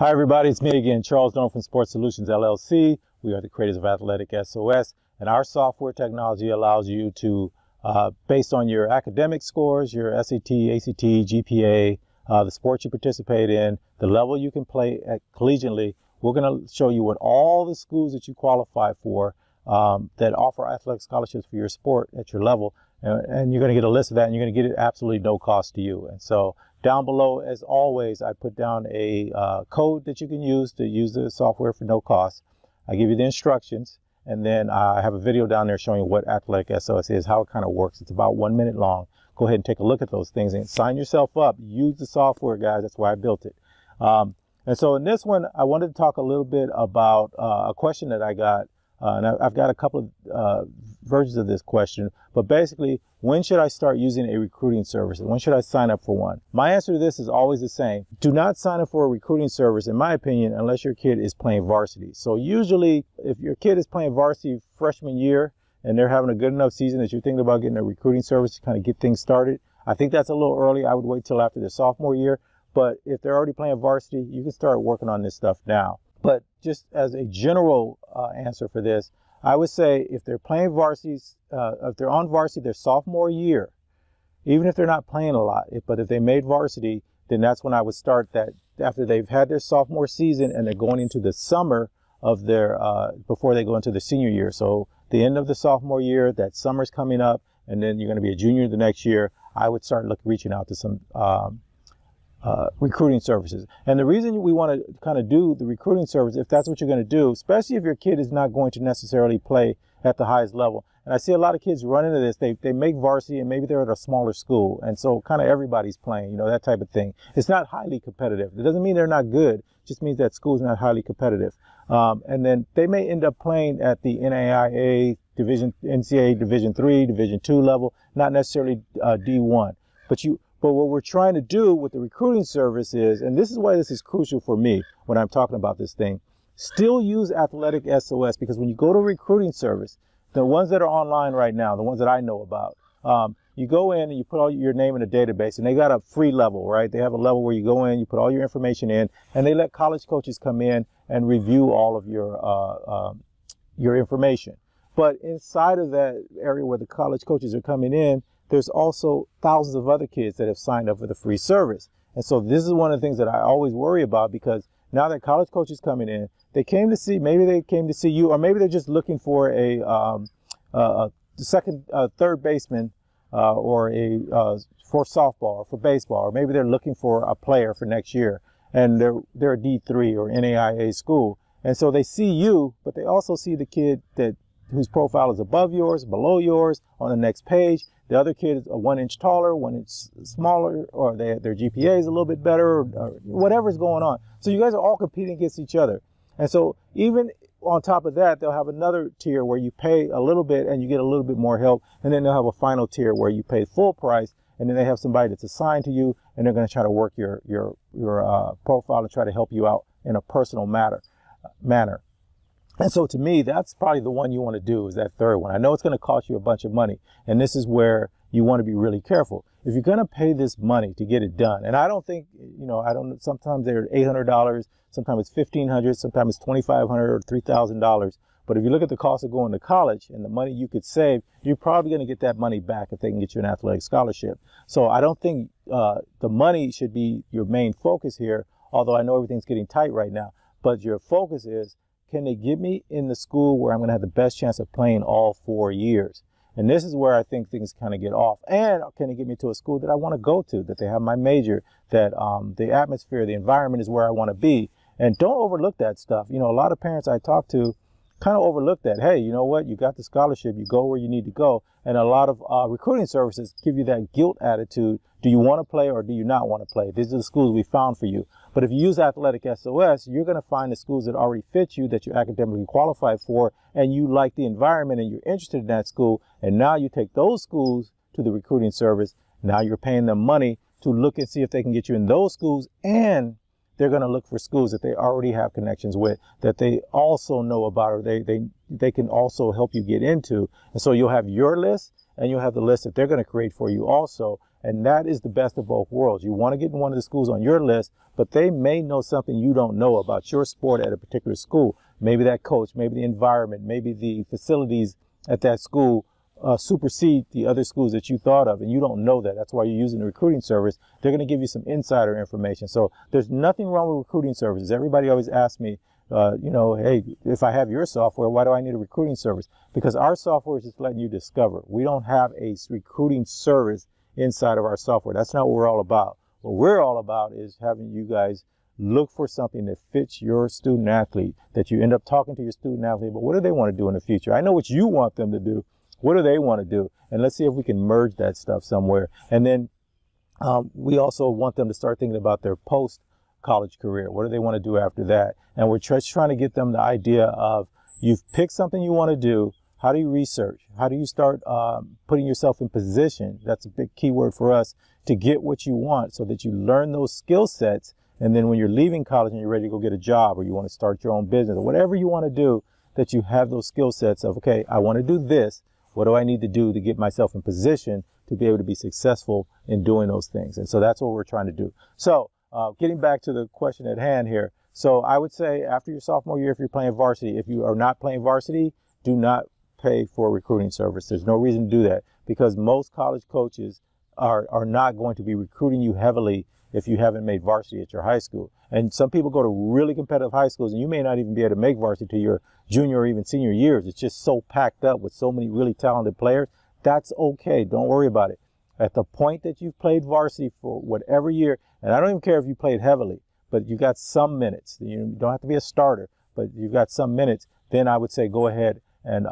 Hi, everybody. It's me again, Charles Dorn from Sports Solutions, LLC. We are the creators of AthleticSOS, and our software technology allows you to, based on your academic scores, your SAT, ACT, GPA, the sports you participate in, the level you can play at collegiately, we're going to show you what all the schools that you qualify for that offer athletic scholarships for your sport at your level, and you're going to get a list of that, and you're going to get it absolutely no cost to you. And so down below, as always, I put down a code that you can use to use the software for no cost. I give you the instructions, and then I have a video down there showing you what AthleticSOS is, how it kind of works. It's about 1 minute long. Go ahead and take a look at those things and sign yourself up. Use the software, guys. That's why I built it. And so in this one, I wanted to talk a little bit about a question that I got. And I've got a couple of versions of this question, but basically, when should I start using a recruiting service? When should I sign up for one? My answer to this is always the same. Do not sign up for a recruiting service, in my opinion, unless your kid is playing varsity. So usually, if your kid is playing varsity freshman year and they're having a good enough season that you're thinking about getting a recruiting service to kind of get things started, I think that's a little early. I would wait till after their sophomore year. But if they're already playing varsity, you can start working on this stuff now. But just as a general answer for this, I would say if they're playing varsity, if they're on varsity their sophomore year, even if they're not playing a lot, but if they made varsity, then that's when I would start that after they've had their sophomore season and they're going into the summer of their, before they go into the senior year. So the end of the sophomore year, that summer's coming up, and then you're going to be a junior the next year. I would start reaching out to some recruiting services. And the reason we want to kind of do the recruiting service, if that's what you're going to do, especially if your kid is not going to necessarily play at the highest level. And I see a lot of kids run into this. They make varsity and maybe they're at a smaller school. And so kind of everybody's playing, that type of thing. It's not highly competitive. It doesn't mean they're not good. It just means that school's not highly competitive. And then they may end up playing at the NAIA NCAA Division III, Division II level, not necessarily D1. But what we're trying to do with the recruiting service is, and this is why this is crucial for me when I'm talking about this thing, still use AthleticSOS, because when you go to a recruiting service, the ones that are online right now, the ones that I know about, you go in and you put all your name in a database, and they got a free level, right? They have a level where you go in, you put all your information in, and they let college coaches come in and review all of your information. But inside of that area where the college coaches are coming in, there's also thousands of other kids that have signed up for the free service. And so this is one of the things that I always worry about, because now that college coaches coming in, maybe they came to see you, or maybe they're just looking for a third baseman, or for softball or for baseball, or maybe they're looking for a player for next year, and they're a D3 or NAIA school. And so they see you, but they also see the kid whose profile is above yours, below yours, on the next page. The other kid is 1 inch taller, 1 inch smaller, or their GPA is a little bit better, or whatever's going on. So you guys are all competing against each other. And so even on top of that, they'll have another tier where you pay a little bit and you get a little bit more help. And then they'll have a final tier where you pay full price, and then they have somebody that's assigned to you, and they're going to try to work your profile and try to help you out in a personal manner. And so to me, that's probably the one you want to do, is that third one. I know it's going to cost you a bunch of money, and this is where you want to be really careful. If you're going to pay this money to get it done, and I don't think, sometimes they're $800, sometimes it's $1,500, sometimes it's $2,500 or $3,000. But if you look at the cost of going to college and the money you could save, you're probably going to get that money back if they can get you an athletic scholarship. So I don't think the money should be your main focus here, although I know everything's getting tight right now. But your focus is, can they get me in the school where I'm going to have the best chance of playing all 4 years? And this is where I think things kind of get off. And can they get me to a school that I want to go to, that they have my major, that the atmosphere, the environment is where I want to be? And don't overlook that stuff. A lot of parents I talk to kind of overlook that. Hey, you know what? You got the scholarship. You go where you need to go. And a lot of recruiting services give you that guilt attitude. Do you want to play or do you not want to play? These are the schools we found for you. But if you use AthleticSOS, you're going to find the schools that already fit you, that you're academically qualified for, and you like the environment and you're interested in that school. And now you take those schools to the recruiting service. Now you're paying them money to look and see if they can get you in those schools, and they're going to look for schools that they already have connections with, that they also know about, or they can also help you get into. And so you'll have your list, and you'll have the list that they're going to create for you also. And that is the best of both worlds. You want to get in one of the schools on your list, but they may know something you don't know about your sport at a particular school. Maybe that coach, maybe the environment, maybe the facilities at that school supersede the other schools that you thought of, and you don't know that. That's why you're using the recruiting service. They're going to give you some insider information. So there's nothing wrong with recruiting services. Everybody always asks me, hey, if I have your software, why do I need a recruiting service? Because our software is just letting you discover. We don't have a recruiting service inside of our software. That's not what we're all about. What we're all about is having you guys look for something that fits your student athlete, that you end up talking to your student athlete, but what do they want to do in the future? I know what you want them to do. What do they want to do? And let's see if we can merge that stuff somewhere. And then we also want them to start thinking about their post-college career. What do they want to do after that? And we're just trying to get them the idea of, you've picked something you want to do. How do you research? How do you start putting yourself in position? That's a big key word for us, to get what you want, so that you learn those skill sets. And then when you're leaving college and you're ready to go get a job, or you want to start your own business, or whatever you want to do, that you have those skill sets of, okay, I want to do this. What do I need to do to get myself in position to be able to be successful in doing those things? And so that's what we're trying to do. So getting back to the question at hand here. So I would say after your sophomore year, if you're playing varsity, if you are not playing varsity, do not pay for a recruiting service. There's no reason to do that, because most college coaches are not going to be recruiting you heavily if you haven't made varsity at your high school. And some people go to really competitive high schools, and you may not even be able to make varsity to your junior or even senior years. It's just so packed up with so many really talented players. That's okay. Don't worry about it. At the point that you've played varsity for whatever year, and I don't even care if you played heavily, but you got some minutes. You don't have to be a starter, but you've got some minutes. Then I would say go ahead and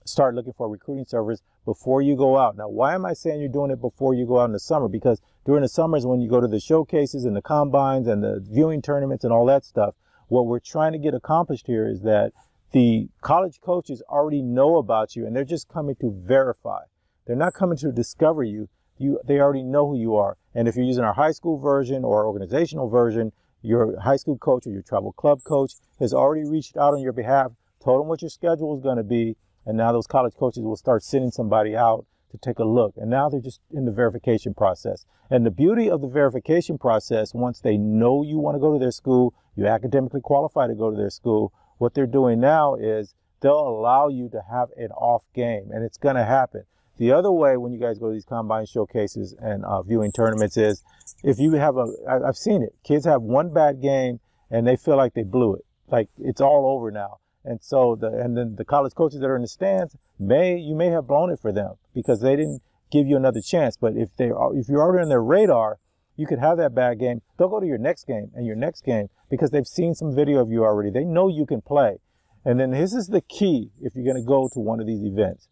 start looking for a recruiting service before you go out. Now, why am I saying you're doing it before you go out in the summer? Because during the summers, when you go to the showcases and the combines and the viewing tournaments and all that stuff, what we're trying to get accomplished here is that the college coaches already know about you, and they're just coming to verify. They're not coming to discover you. They already know who you are. And if you're using our high school version or organizational version, your high school coach or your travel club coach has already reached out on your behalf, told them what your schedule is going to be, and now those college coaches will start sending somebody out to take a look. And now they're just in the verification process. And the beauty of the verification process, once they know you want to go to their school, you academically qualify to go to their school, what they're doing now is they'll allow you to have an off game, and it's going to happen. The other way when you guys go to these combine showcases and viewing tournaments is, if you have I've seen it, kids have one bad game and they feel like they blew it. Like it's all over now. And so then the college coaches that are in the stands, you may have blown it for them because they didn't give you another chance. But if you're already on their radar, you could have that bad game. They'll go to your next game and your next game because they've seen some video of you already. They know you can play. And then this is the key if you're going to go to one of these events.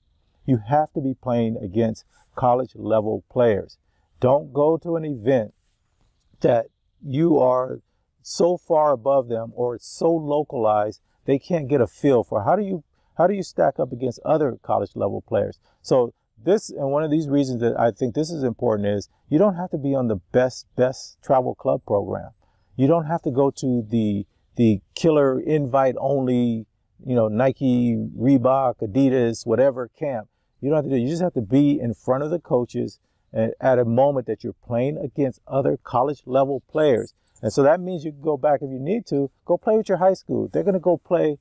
You have to be playing against college level players. Don't go to an event that you are so far above them or it's so localized they can't get a feel for how do you stack up against other college level players. So this, and one of these reasons that I think this is important, is you don't have to be on the best travel club program. You don't have to go to the killer invite only, Nike, Reebok, Adidas, whatever camp. You don't have to do it. You just have to be in front of the coaches at a moment that you're playing against other college level players. And so that means you can go back if you need to, go play with your high school. They're going to go play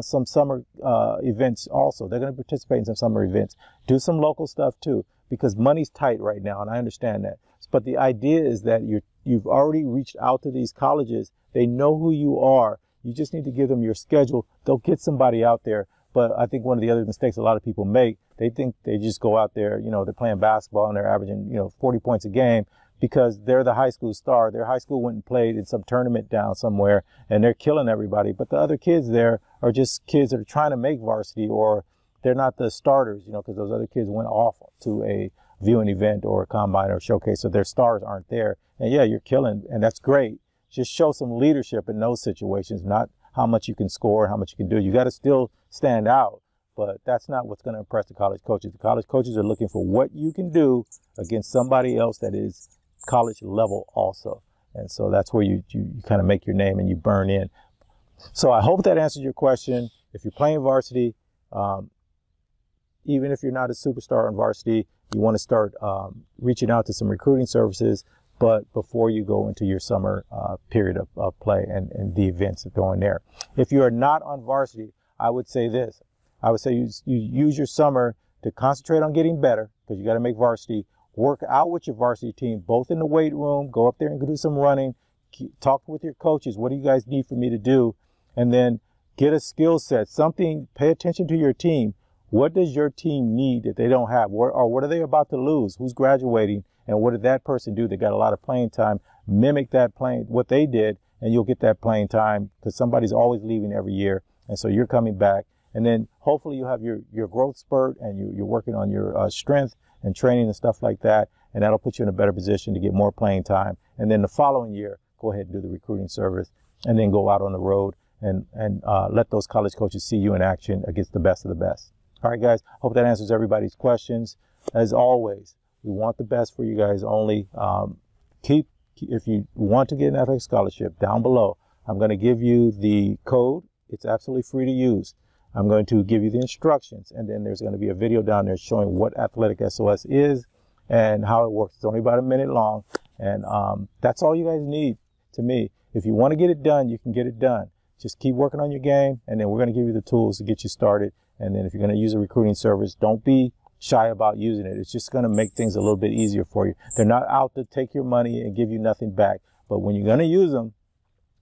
some summer events also. They're going to participate in some summer events. Do some local stuff too, because money's tight right now, and I understand that. But the idea is that you've already reached out to these colleges. They know who you are. You just need to give them your schedule. They'll get somebody out there. But I think one of the other mistakes a lot of people make, they think they just go out there, they're playing basketball and they're averaging, 40 points a game because they're the high school star. Their high school went and played in some tournament down somewhere and they're killing everybody. But the other kids there are just kids that are trying to make varsity, or they're not the starters, because those other kids went off to a viewing event or a combine or showcase, so their stars aren't there. And yeah, you're killing, and that's great. Just show some leadership in those situations, not how much you can score, how much you can do. You got to still stand out, but that's not what's going to impress the college coaches. The college coaches are looking for what you can do against somebody else that is college level also. And so that's where you kind of make your name and you burn in. So I hope that answers your question. If you're playing varsity, even if you're not a superstar on varsity, you want to start reaching out to some recruiting services, but before you go into your summer period of play and the events that go in there. If you are not on varsity, I would say this. I would say you use your summer to concentrate on getting better, because you got to make varsity. Work out with your varsity team, both in the weight room. Go up there and do some running. Talk with your coaches. What do you guys need for me to do? And then get a skill set, something. Pay attention to your team. What does your team need that they don't have? What are they about to lose? Who's graduating? And what did that person do? They got a lot of playing time. Mimic that playing, what they did, and you'll get that playing time, because somebody's always leaving every year. And so you're coming back. And then hopefully you have your growth spurt, and you're working on your strength and training and stuff like that. And that'll put you in a better position to get more playing time. And then the following year, go ahead and do the recruiting service, and then go out on the road and let those college coaches see you in action against the best of the best. All right, guys, hope that answers everybody's questions. As always, we want the best for you guys only. If you want to get an athletic scholarship, down below, I'm going to give you the code. It's absolutely free to use. I'm going to give you the instructions, and then there's going to be a video down there showing what AthleticSOS is and how it works. It's only about a minute long, and that's all you guys need to me. If you want to get it done, you can get it done. Just keep working on your game, and then we're going to give you the tools to get you started. And then if you're going to use a recruiting service, don't be shy about using it. It's just going to make things a little bit easier for you. They're not out to take your money and give you nothing back. But when you're going to use them,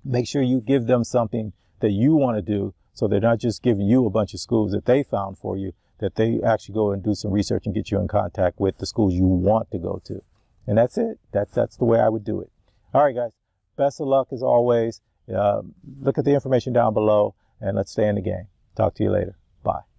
make sure you give them something that you want to do, so they're not just giving you a bunch of schools that they found for you, that they actually go and do some research and get you in contact with the schools you want to go to. And that's it. That's the way I would do it. All right, guys. Best of luck as always. Look at the information down below, and let's stay in the game. Talk to you later. Bye.